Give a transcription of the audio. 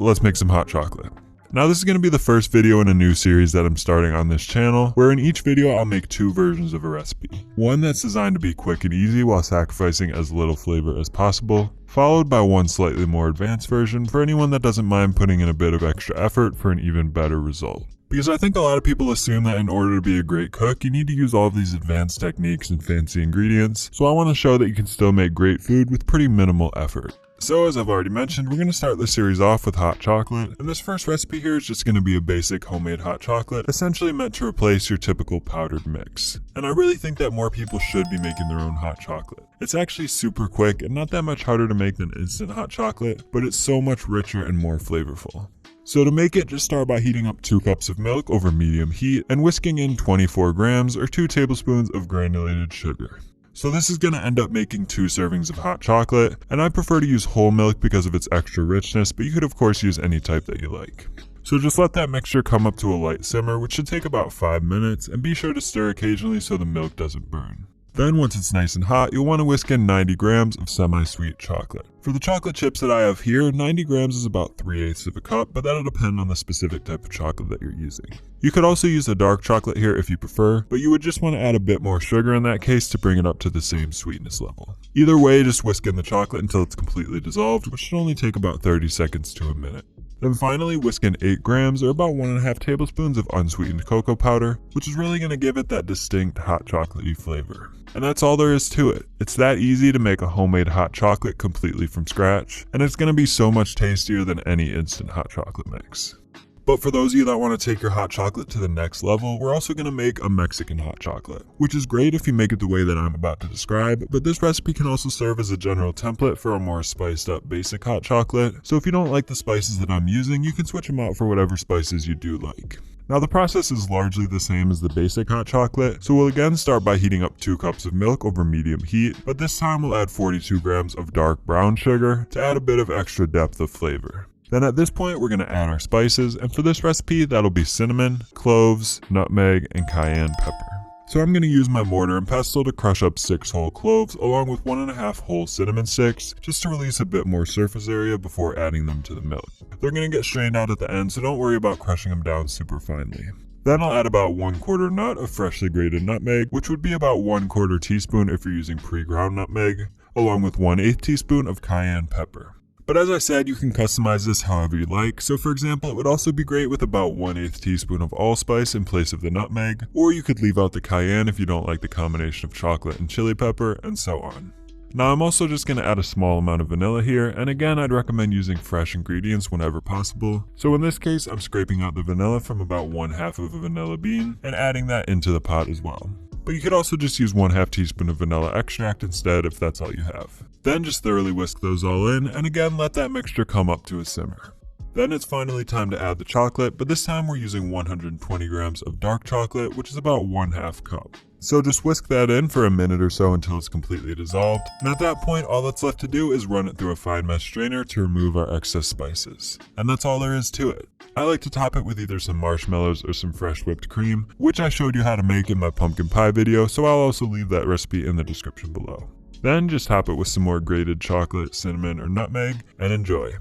let's make some hot chocolate. Now this is going to be the first video in a new series that I'm starting on this channel, where in each video I'll make two versions of a recipe. One that's designed to be quick and easy while sacrificing as little flavor as possible, followed by one slightly more advanced version for anyone that doesn't mind putting in a bit of extra effort for an even better result. Because I think a lot of people assume that in order to be a great cook, you need to use all of these advanced techniques and fancy ingredients, so I want to show that you can still make great food with pretty minimal effort. So as I've already mentioned, we're going to start this series off with hot chocolate, and this first recipe here is just going to be a basic homemade hot chocolate, essentially meant to replace your typical powdered mix. And I really think that more people should be making their own hot chocolate. It's actually super quick and not that much harder to make than instant hot chocolate, but it's so much richer and more flavorful. So to make it, just start by heating up 2 cups of milk over medium heat and whisking in 24 grams or 2 tablespoons of granulated sugar. So this is going to end up making 2 servings of hot chocolate, and I prefer to use whole milk because of its extra richness, but you could of course use any type that you like. So just let that mixture come up to a light simmer, which should take about 5 minutes, and be sure to stir occasionally so the milk doesn't burn. Then once it's nice and hot, you'll want to whisk in 90 grams of semi-sweet chocolate. For the chocolate chips that I have here, 90 grams is about 3/8 of a cup, but that'll depend on the specific type of chocolate that you're using. You could also use a dark chocolate here if you prefer, but you would just want to add a bit more sugar in that case to bring it up to the same sweetness level. Either way, just whisk in the chocolate until it's completely dissolved, which should only take about 30 seconds to a minute. Then finally, whisk in 8 grams or about 1.5 tablespoons of unsweetened cocoa powder, which is really going to give it that distinct hot chocolatey flavor. And that's all there is to it. It's that easy to make a homemade hot chocolate completely from scratch, and it's going to be so much tastier than any instant hot chocolate mix. But for those of you that want to take your hot chocolate to the next level, we're also going to make a Mexican hot chocolate, which is great if you make it the way that I'm about to describe, but this recipe can also serve as a general template for a more spiced up basic hot chocolate, so if you don't like the spices that I'm using, you can switch them out for whatever spices you do like. Now the process is largely the same as the basic hot chocolate, so we'll again start by heating up 2 cups of milk over medium heat, but this time we'll add 42 grams of dark brown sugar to add a bit of extra depth of flavor. Then at this point, we're going to add our spices, and for this recipe, that'll be cinnamon, cloves, nutmeg, and cayenne pepper. So I'm going to use my mortar and pestle to crush up 6 whole cloves, along with 1.5 whole cinnamon sticks, just to release a bit more surface area before adding them to the milk. They're going to get strained out at the end, so don't worry about crushing them down super finely. Then I'll add about 1/4 nut of freshly grated nutmeg, which would be about 1/4 teaspoon if you're using pre-ground nutmeg, along with 1/8 teaspoon of cayenne pepper. But as I said, you can customize this however you like, so for example, it would also be great with about 1/8 teaspoon of allspice in place of the nutmeg, or you could leave out the cayenne if you don't like the combination of chocolate and chili pepper, and so on. Now I'm also just going to add a small amount of vanilla here, and again I'd recommend using fresh ingredients whenever possible. So in this case, I'm scraping out the vanilla from about 1/2 of a vanilla bean, and adding that into the pot as well. But you could also just use 1/2 teaspoon of vanilla extract instead if that's all you have. Then just thoroughly whisk those all in, and again let that mixture come up to a simmer. Then it's finally time to add the chocolate, but this time we're using 120 grams of dark chocolate, which is about 1/2 cup. So just whisk that in for a minute or so until it's completely dissolved, and at that point all that's left to do is run it through a fine mesh strainer to remove our excess spices. And that's all there is to it. I like to top it with either some marshmallows or some fresh whipped cream, which I showed you how to make in my pumpkin pie video, so I'll also leave that recipe in the description below. Then just top it with some more grated chocolate, cinnamon, or nutmeg, and enjoy.